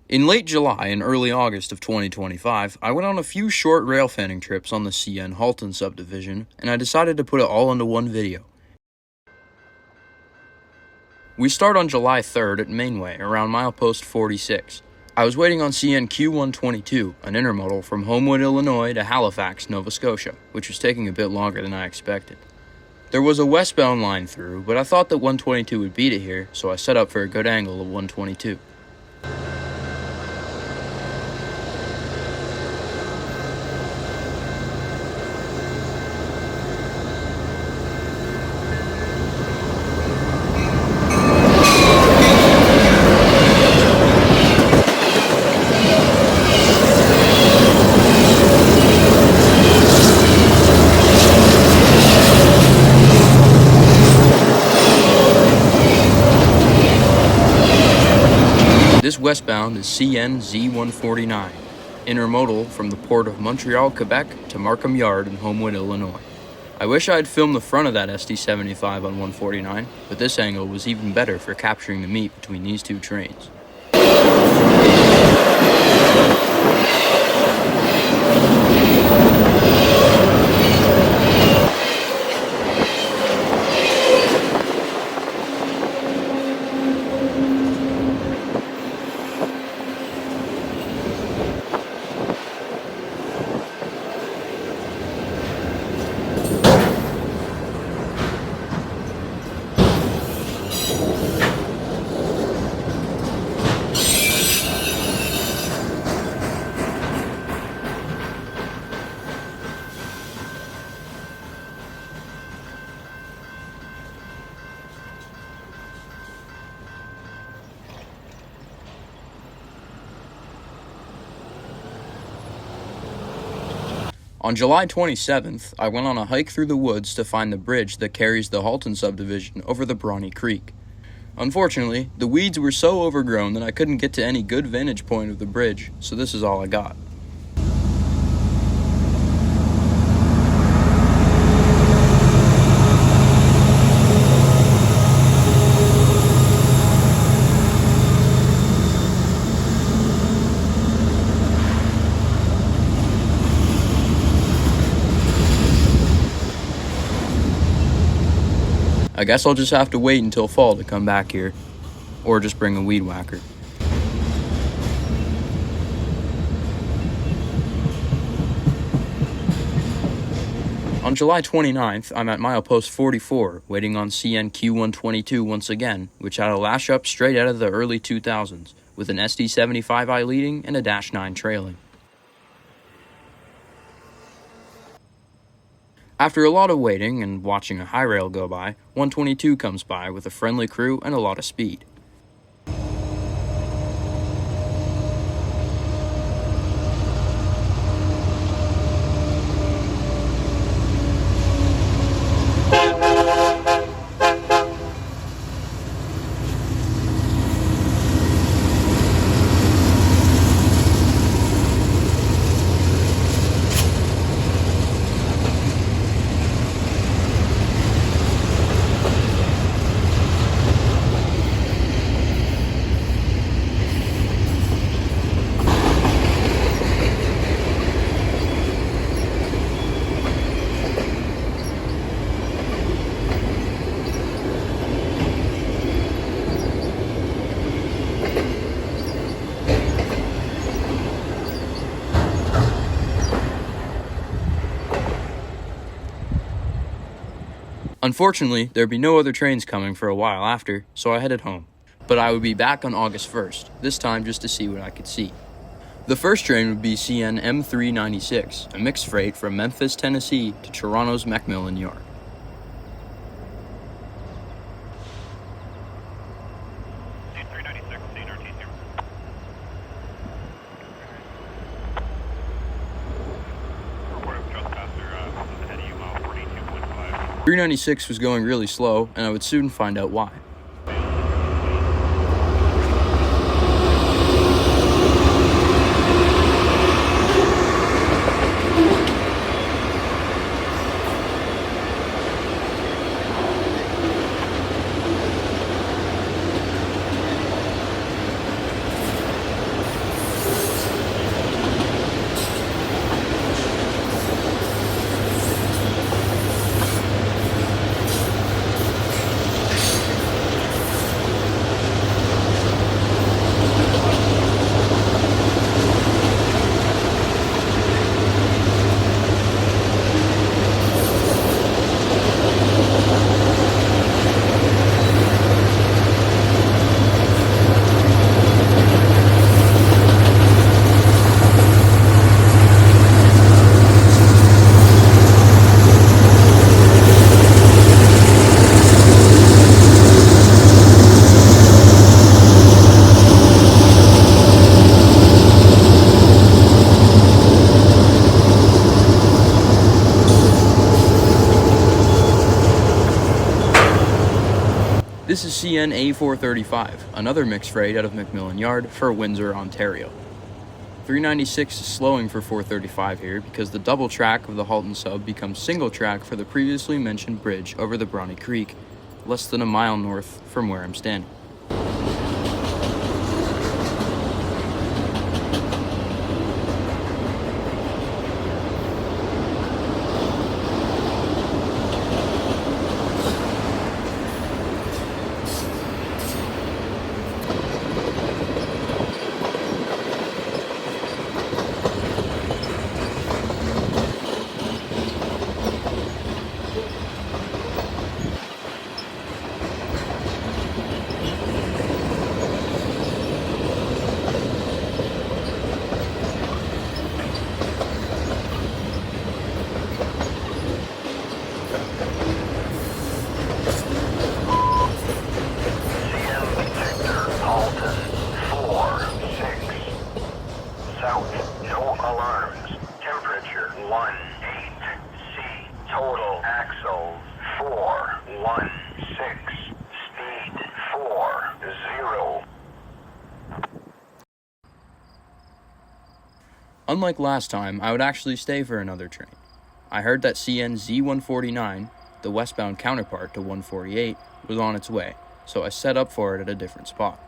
In late July and early August of 2025, I went on a few short rail fanning trips on the CN Halton subdivision, and I decided to put it all into one video. We start on July 3rd at Mainway, around milepost 46. I was waiting on CN Q122, an intermodal from Homewood, Illinois to Halifax, Nova Scotia, which was taking a bit longer than I expected. There was a westbound line through, but I thought that 122 would beat it here, so I set up for a good angle of 122. This westbound is CN Z149, intermodal from the port of Montreal, Quebec to Markham Yard in Homewood, Illinois. I wish I had filmed the front of that SD75 on 149, but this angle was even better for capturing the meet between these two trains. On July 27th, I went on a hike through the woods to find the bridge that carries the Halton subdivision over the Brawny Creek. Unfortunately, the weeds were so overgrown that I couldn't get to any good vantage point of the bridge, so this is all I got. I guess I'll just have to wait until fall to come back here, or just bring a weed whacker. On July 29th, I'm at milepost 44, waiting on CN Q122 once again, which had a lash up straight out of the early 2000s, with an SD75i leading and a -9 trailing. After a lot of waiting and watching a high rail go by, 122 comes by with a friendly crew and a lot of speed. Unfortunately, there'd be no other trains coming for a while after, so I headed home. But I would be back on August 1st, this time just to see what I could see. The first train would be CN M396, a mixed freight from Memphis, Tennessee to Toronto's Macmillan Yard. .396 was going really slow, and I would soon find out why. This is CN A435, another mixed freight out of McMillan Yard for Windsor, Ontario. 396 is slowing for 435 here because the double track of the Halton sub becomes single track for the previously mentioned bridge over the Brawny Creek, less than a mile north from where I'm standing. No alarms. Temperature 18 C. Total axles 416. Speed 40. Unlike last time, I would actually stay for another train. I heard that CN Z149, the westbound counterpart to 148, was on its way, so I set up for it at a different spot.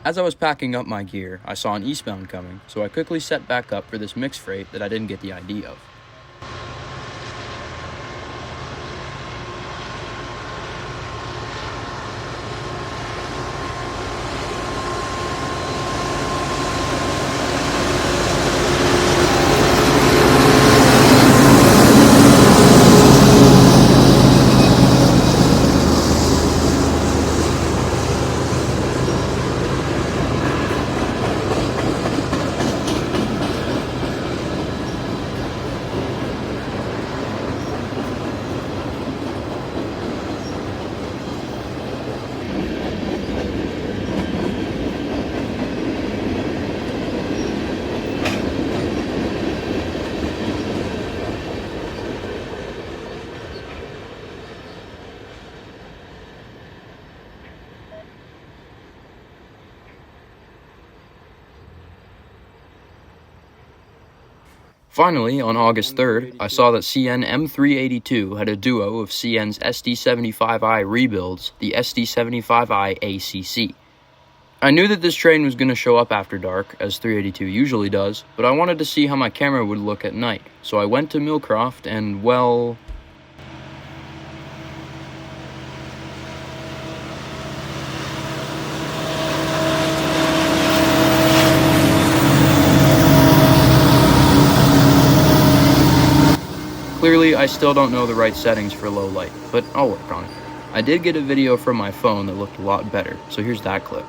As I was packing up my gear, I saw an eastbound coming, so I quickly set back up for this mixed freight that I didn't get the ID of. Finally, on August 3rd, I saw that CN M382 had a duo of CN's SD75I rebuilds, the SD75I ACC. I knew that this train was going to show up after dark, as 382 usually does, but I wanted to see how my camera would look at night, so I went to Millcroft and, well... Clearly, I still don't know the right settings for low light, but I'll work on it. I did get a video from my phone that looked a lot better, so here's that clip.